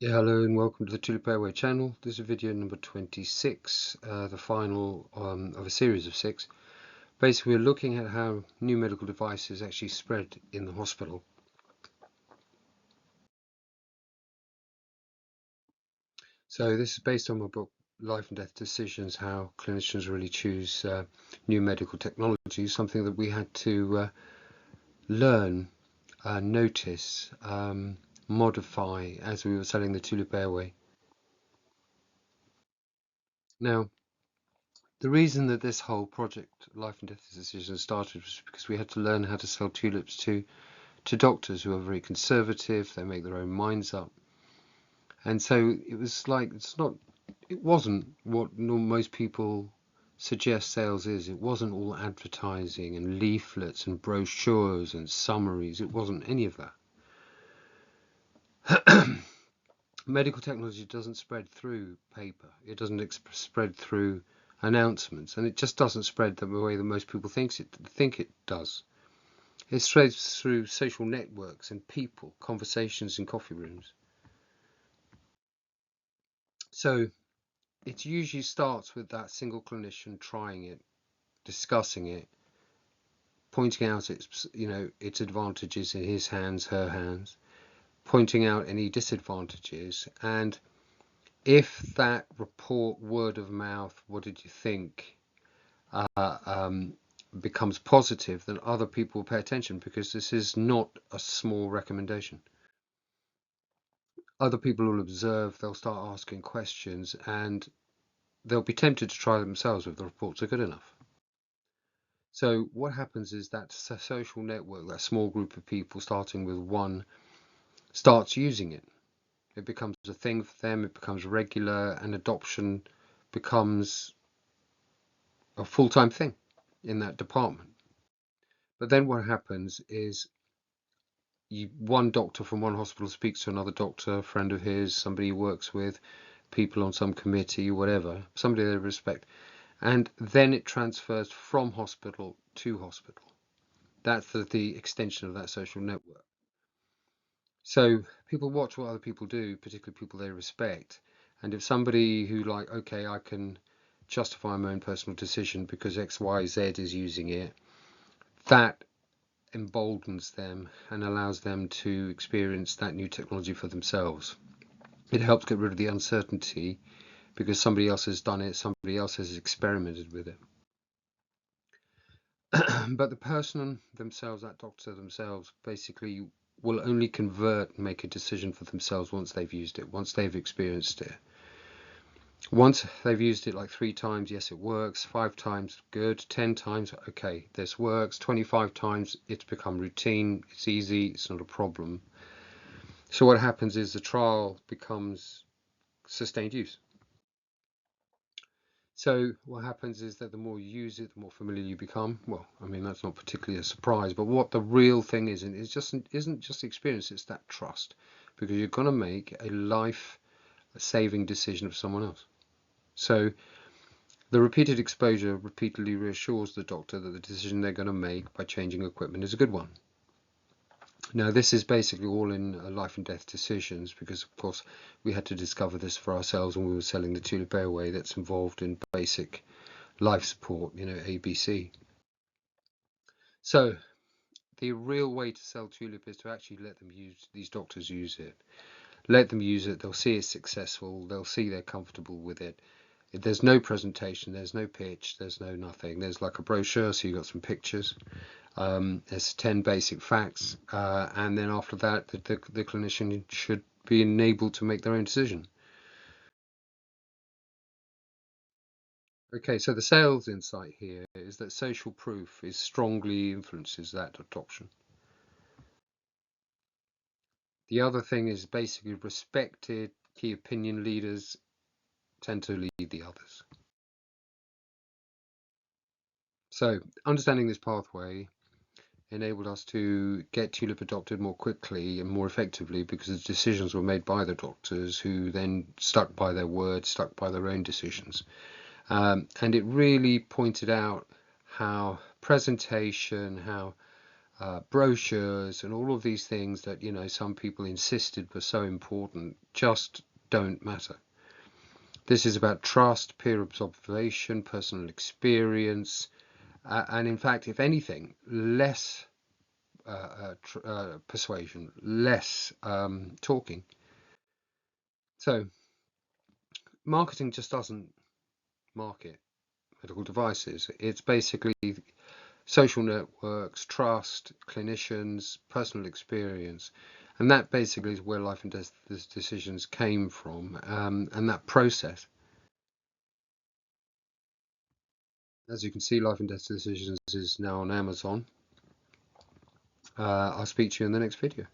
Yeah, hello and welcome to the Tulip Airway channel. This is video number 26, the final of a series of 6. Basically, we're looking at how new medical devices actually spread in the hospital. So this is based on my book, Life and Death Decisions, how clinicians really choose new medical technology, something that we had to learn, notice, modify as we were selling the Tulip Airway. Now, the reason that this whole project, Life and Death Decisions, started was because we had to learn how to sell tulips to doctors who are very conservative. They make their own minds up, and so it was like it wasn't what most people suggest sales is. It wasn't all advertising and leaflets and brochures and summaries. It wasn't any of that. Medical technology doesn't spread through paper. It doesn't spread through announcements, and it just doesn't spread the way that most people think it does. It spreads through social networks and people, conversations in coffee rooms. So it usually starts with that single clinician trying it, discussing it, pointing out its advantages in his hands, her hands, pointing out any disadvantages, and if that report, word of mouth, what did you think, becomes positive, then other people will pay attention, because this is not a small recommendation. Other people will observe, they'll start asking questions, and they'll be tempted to try themselves if the reports are good enough. So what happens is that social network, that small group of people starting with one, starts using it. It becomes a thing for them, it becomes regular, and adoption becomes a full-time thing in that department. But then what happens is one doctor from one hospital speaks to another doctor, a friend of his, somebody he works with, people on some committee, whatever, somebody they respect, and then it transfers from hospital to hospital. That's the extension of that social network. So people watch what other people do, particularly people they respect, and if somebody who okay, I can justify my own personal decision because XYZ is using it, that emboldens them and allows them to experience that new technology for themselves. It helps get rid of the uncertainty because somebody else has done it, somebody else has experimented with it. But the person themselves, that doctor themselves, basically will only convert and make a decision for themselves once they've used it, once they've experienced it. Once they've used it like 3 times, yes, it works. 5 times, good. 10 times, okay, this works. 25 times, it's become routine. It's easy. It's not a problem. So what happens is the trial becomes sustained use. So what happens is that the more you use it, the more familiar you become. Well, I mean, that's not particularly a surprise, but what the real thing isn't just experience, it's that trust, because you're going to make a life-saving decision for someone else. So the repeated exposure repeatedly reassures the doctor that the decision they're going to make by changing equipment is a good one. Now, this is basically all in life and death decisions, because of course we had to discover this for ourselves when we were selling the Tulip Airway. That's involved in basic life support, ABC. So the real way to sell Tulip is to actually let them use, these doctors use it. Let them use it, they'll see it's successful, they'll see they're comfortable with it. There's no presentation, there's no pitch, there's no nothing. There's like a brochure, so you've got some pictures. There's 10 basic facts, and then after that, the clinician should be enabled to make their own decision. Okay, so the sales insight here is that social proof is strongly influences that adoption. The other thing is basically respected key opinion leaders tend to lead the others. So understanding this pathway enabled us to get Tulip adopted more quickly and more effectively, because the decisions were made by the doctors, who then stuck by their word, stuck by their own decisions. And it really pointed out how presentation, how brochures and all of these things that, you know, some people insisted were so important just don't matter. This is about trust, peer observation, personal experience, and in fact, if anything, less persuasion, less talking. So marketing just doesn't market medical devices. It's basically social networks, trust, clinicians, personal experience. And that basically is where life and death decisions came from, and that process. As you can see, Life and Death Decisions is now on Amazon. I'll speak to you in the next video.